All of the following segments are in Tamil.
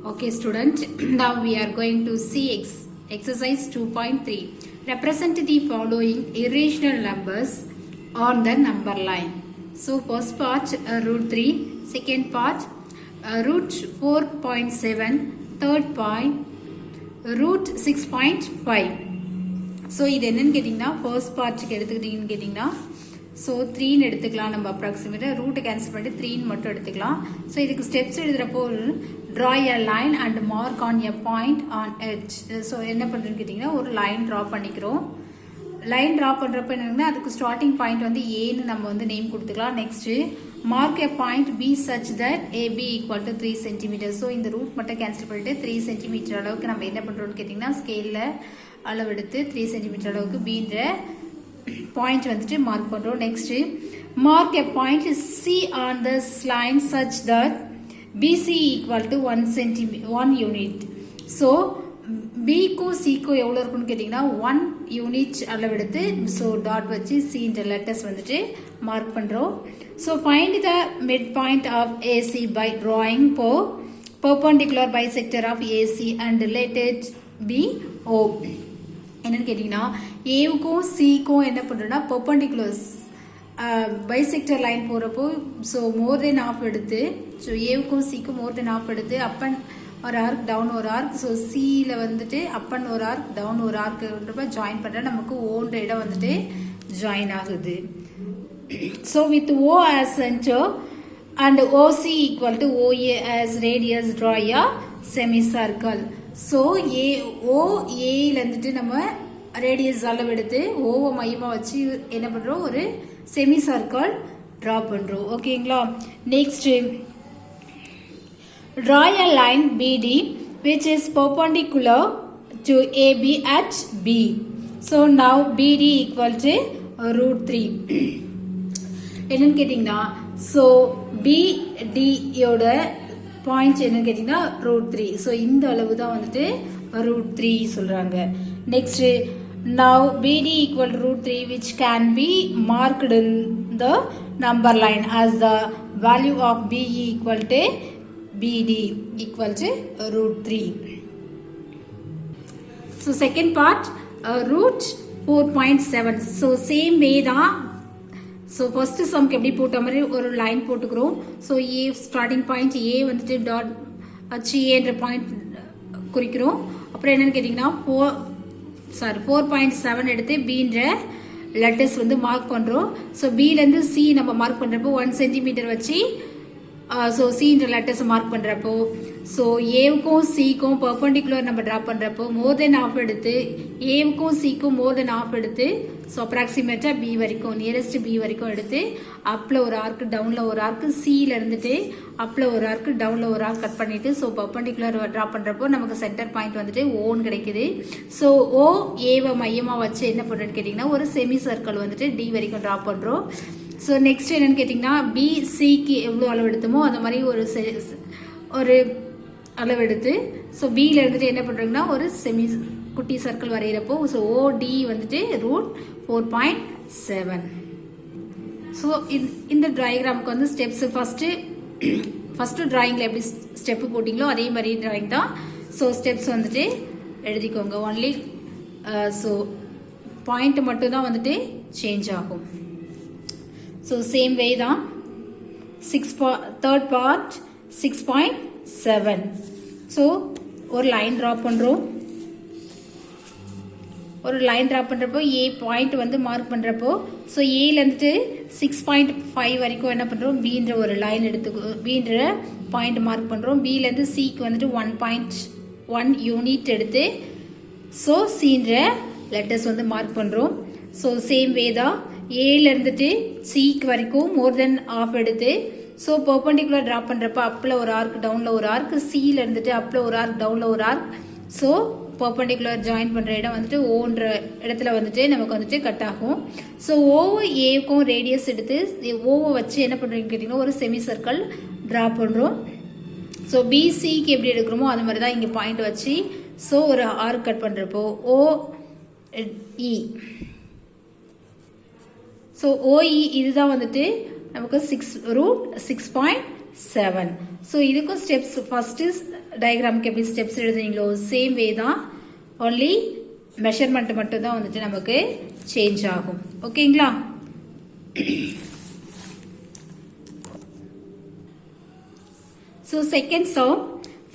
Okay student, now we are going to see exercise 2.3. Represent the following irrational numbers on the number line. So first part root 3, second part root 4.7, third point root 6.5. So இது என்னன்னு கேட்டிங்கன்னா first part எடுத்துக்கிட்டீங்கன்னு கேட்டிங்கன்னா so 3 ன்னு எடுத்துக்கலாம் நம்ம approximate root cancel பண்ணிட்டு 3 ன்னு மட்டும் எடுத்துக்கலாம். So இதுக்கு steps எழுதுறப்போ draw a line and mark on a point on edge. So என்ன பண்றேன்னு கேட்டிங்கன்னா ஒரு லைன் draw பண்ணிக்கிறோம். லைன் draw பண்றப்ப என்னன்னா அதுக்கு ஸ்டார்டிங் பாயிண்ட் வந்து A ன்னு நம்ம வந்து நேம் கொடுத்துக்கலாம். Next mark a point B such that AB equal to 3 cm. So இந்த ரூட் மட்டும் கேன்சல் பண்ணிட்டு 3 cm அளவுக்கு நம்ம என்ன பண்றோம்னு கேட்டிங்கன்னா ஸ்கேல்ல அளவெடுத்து 3 cm அளவுக்கு B ன்ற பாயிண்ட் வந்துட்டு மார்க் பண்றோம். Next mark a point C on this line such that BC equal to 1 unit. So B க்கும் C க்கும் எவ்வளவு இருக்குன்னு கேட்டிங்கன்னா 1 யூனிட் அளவெடுத்து so டாட் வச்சு C ன்ற லெட்டர்ஸ் வந்துட்டு மார்க் பண்றோம். So find the midpoint of AC by drawing perpendicular bisector of AC and let it be O. என்னன்னு கேட்டிங்கன்னா A க்கும் C க்கும் என்ன பண்றோம்னா perpendiculars bisector line போறப்போ so more than half எடுத்து so A க்கும் C க்கும் more than half எடுத்து up and ஒரு arc down ஒரு arc so C ல வந்துட்டு up and ஒரு arc down ஒரு arc ன்றப்ப ஜாயின் பண்ற நமக்கு O ன்ற இடம் வந்துட்டு ஜாயின் ஆகுது. So with O as center and OC equal to OA as radius, draw a semicircle. So OA ல வந்துட்டு நம்ம radius அளவெடுத்து O வை மையமா வச்சு என்ன பண்றோம் ஒரு semicircle draw பண்றோம். ஓகேங்களா? Next draw a line BD which is perpendicular to AB at B. So now BD equal to root 3. என்னன்னு கேட்டிங்கன்னா so BD யோட பாயிண்ட் என்னன்னு கேட்டிங்கன்னா root 3. So இந்த அளவு தான் வந்துட்டு root 3 சொல்றாங்க. Next now BD equal to root 3 which can be marked in the number line as the value of BE equal to BD equal to root 3. So second part root 4.7. So same way தான் so first sum எப்படி போட்ட மாதிரி ஒரு லைன் போட்டுக்கிறோம். So A starting point A வந்துட்டு டாட் அச்சு A என்ற பாயிண்ட் குறிக்கிறோம். அப்புறம் என்னன்னு கேட்டிங்கன்னா 4.7 எடுத்து B ன்ற லெட்டர்ஸ் வந்து மார்க் பண்றோம். So B ல இருந்து C நம்ம மார்க் பண்றப்போ 1 cm வச்சு so C ன்ற லெட்டர்ஸ் மார்க் பண்றப்போ so A க்கும் C க்கும் perpendicular நம்ம டிரா பண்றப்போ more than half எடுத்து A க்கும் C க்கும் more than half எடுத்து so approximate B வரைக்கும் nearest B வரைக்கும் எடுத்து upல ஒரு arc downல ஒரு arc C ல இருந்துட்டு upல ஒரு arc downல ஒரு arc கட் பண்ணிட்டு so perpendicular டிரா பண்றப்போ நமக்கு சென்டர் பாயிண்ட் வந்துட்டு O ன்னு கிடைக்குது. so O A வை மையமா வச்சு என்ன பண்றேன்னு கேட்டிங்கன்னா ஒரு செமி சர்க்கிள் வந்துட்டு D வரைக்கும் டிரா பண்றோம். ஸோ நெக்ஸ்ட் என்னன்னு கேட்டிங்கன்னா பிசிக்கு எவ்வளோ அளவு எடுத்தோமோ அந்த மாதிரி ஒரு அளவு எடுத்து ஸோ பியில் இருந்துட்டு என்ன பண்ணுறோங்கன்னா ஒரு செமி குட்டி சர்க்கிள் வரைகிறப்போ ஸோ ஓடி வந்துட்டு ரூட் 4.7. ஸோ இந்த டயக்ராமுக்கு வந்து ஸ்டெப்ஸ் ஃபஸ்ட்டு டிராயிங்கில் எப்படி ஸ்டெப்பு போட்டிங்களோ அதே மாதிரி டிராயிங் தான். ஸோ ஸ்டெப்ஸ் வந்துட்டு எழுதிக்கோங்க. ஒன்லி ஸோ பாயிண்ட் மட்டும் தான் வந்துட்டு சேஞ்ச் ஆகும். So same way தான் third part 6.7. So ஒரு லைன் டிரா பண்றோம். ஒரு லைன் டிரா பண்றப்போ A பாயிண்ட் வந்து மார்க் பண்றப்போ so A ல இருந்து 6.5 வரைக்கும் என்ன பண்றோம் B ன்ற ஒரு லைன் எடுத்து B ன்ற பாயிண்ட் மார்க் பண்றோம். B ல இருந்து C க்கு வந்துட்டு 1.1 யூனிட் எடுத்து so C ன்ற லெட்டர்ஸ் வந்து மார்க் பண்றோம். so same way தான் A ல இருந்துட்டு C க்கு வரைக்கும் more than half எடுத்து so perpendicular டிரா பண்றப்ப upல ஒரு arc downல ஒரு arc C ல இருந்துட்டு upல ஒரு arc downல ஒரு arc so perpendicular ஜாயின் பண்ற இடம் வந்துட்டு O ன்ற இடத்துல வந்துட்டு நமக்கு வந்துட்டு கட் ஆகும். so O A க்கும் ரேடியஸ் எடுத்து O வச்சு என்ன பண்றீங்க கேட்டிங்கன்னா ஒரு செமி சர்க்கிள் டிரா பண்றோம். so BC க்கு எப்படி எடுக்கிறோமோ அது மாதிரி தான் இங்க பாயிண்ட் வச்சு so ஒரு arc கட் பண்றப்போ OE so OE இதுதான் வந்துட்டு நமக்கு root 6.7 7. So இதுக்கும் steps first diagram எப்படி steps எழுதுறீங்களோ same way தான், only measurement மட்டும் தான் வந்துட்டு நமக்கு change ஆகும். ஓகேங்களா? So second sum,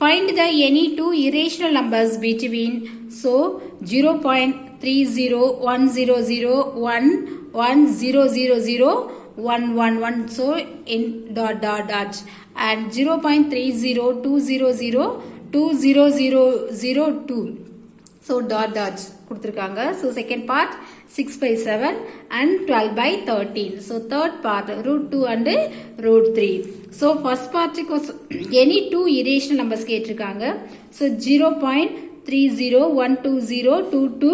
find the any two irrational numbers between 0.30100110001111, so in dot and 0.3020002002, so dot கொடுத்திருக்காங்க. So second part 6/7 and 12/13. So third part √2 and √3. So first part any two irrational numbers கேட்டிருக்காங்க. So 0.301202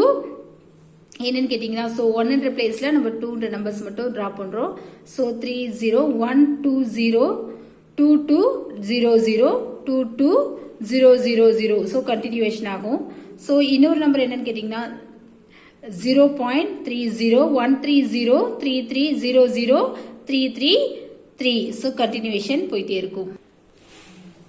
என்னன்னு கேட்டிங்கன்னா, so 100 பிளேஸ்ல நம்ம 2 நம்பர்ஸ் மட்டும் டிரா பண்றோம். So 30120222002200. So continuation ஆகும். So இன்னொரு நம்பர் என்னன்னு கேட்டிங்கன்னா 0.301303300333. So continuation போயிட்டே இருக்கும்.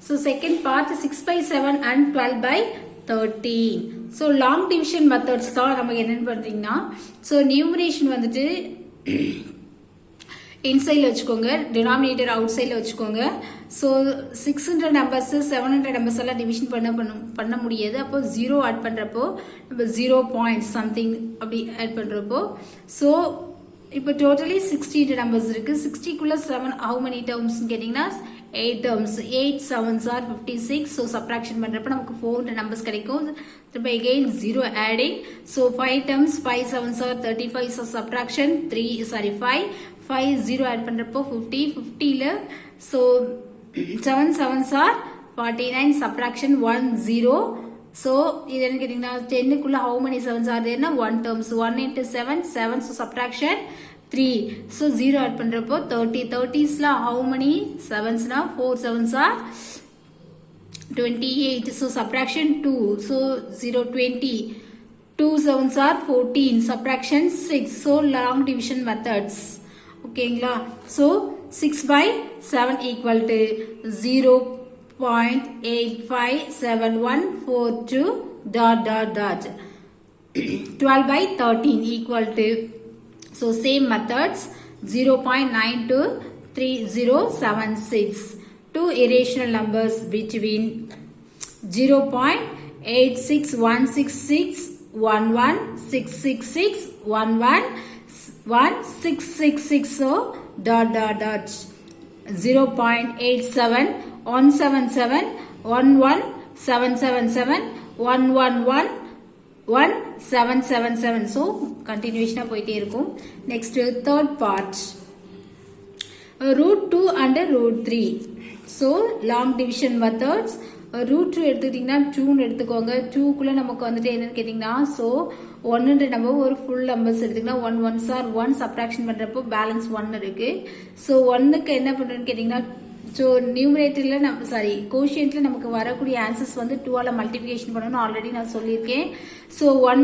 So second part 6/7 and 12/13. So long division methods தான் நம்ம என்னன்னு பண்றீங்கன்னா, so numeration வந்துட்டு inside வச்சுக்கோங்க, denominator outside வச்சுக்கோங்க. So 600 numbers 700 numbers எல்லாம் டிவிஷன் பண்ண முடியாது. அப்போ 0 ஆட் பண்றப்போ நம்ம 0 point something அப்படி ஆட் பண்றப்போ, so இப்போ டோட்டலி 60 numbers இருக்கு. 60 குள்ள 7 how many terms கேட்டிங்கன்னா 8 terms. 8 7s are 56. So subtraction பண்றப்ப நமக்கு 4 numbers கிடைக்கும். திரும்ப again 0 adding. So 5 terms 5 7s are 35. So subtraction 5 0 add பண்றப்போ 50. 50ல so 7 7s are 49. Subtraction 1 0. So இது என்ன கேட்டிங்கன்னா 10 குள்ள how many 7s are there na 1 terms. 1 into 7 7. So subtraction 3. So 0 add பண்றப்போ 30. 30s la how many 7s na 4 7s are 28. So subtraction 2. So 0 20. 2 7s are 14. Subtraction 6. So long division methods. ஓகேங்களா? So 6/7 equal to 0.857142 ... 12/13 equal to, so same methods 0.923076. Two irrational numbers between 0.86161166111666, so ... 0.87 177 11777 111 1777. So continuation போயிட்டே இருக்கும். Next third part √2 and √3. So long division methods. √2 எடுத்துக்கிட்டிங்கன்னா 2 எடுத்துக்கோங்க. 2 குள்ள நமக்கு வந்துட்டு என்னன்னு கேட்டிங்கன்னா, so 100 நம்ம ஒரு full numbers எடுத்துக்கிட்டா 1 1s are 1. subtraction பண்றப்போ balance 1 இருக்கு. so 1க்கு என்ன பண்றேன்னு கேட்டிங்கன்னா, so numeratorல நம்ம quotientல நமக்கு வரக்கூடிய ஆன்சர்ஸ் வந்து 2 ஆல மல்டிப்ளிகேஷன் பண்ணனும். ஆல்ரெடி நான் சொல்லியிருக்கேன். so 1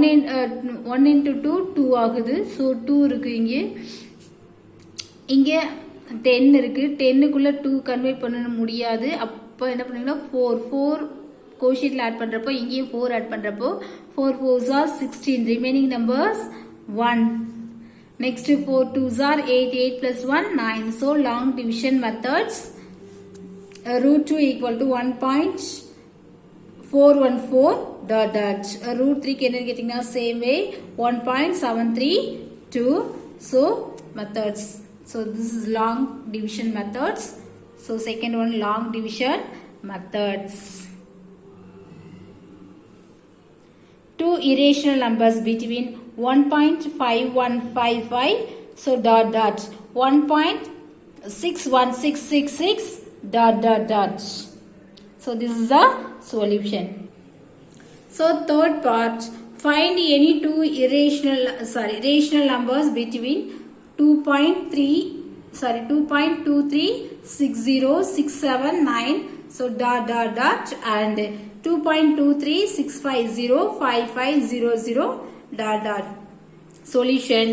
into 2 2 ஆகுது. so 2 இருக்கு இங்க 10 இருக்கு. 10 குள்ள 2 கன்வே பண்ண முடியாது. அப்ப என்ன பண்ணுவீங்கன்னா 4 quotientல ஆட் பண்றப்போ இங்கேயும் 4 ஆட் பண்றப்போ 4 4s are 16. remaining numbers 1. next 4 2s are 8. 8 plus 1 9. so long division methods √2 equal to 1.414 ... √3 க்கு என்ன கேட்டிங்கன்னா same way 1.732. so methods, so this is long division methods. so second one long division methods. Two irrational numbers between 1.5155, so ... 1.61666 ... so this is the solution. so third part, find any two irrational numbers between 2.236067 so ... and 2.23650550 ... solution.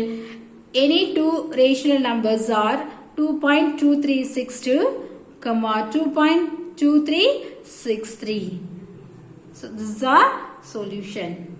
any two rational numbers are 2.2362 comma 2.2363. So this is our solution.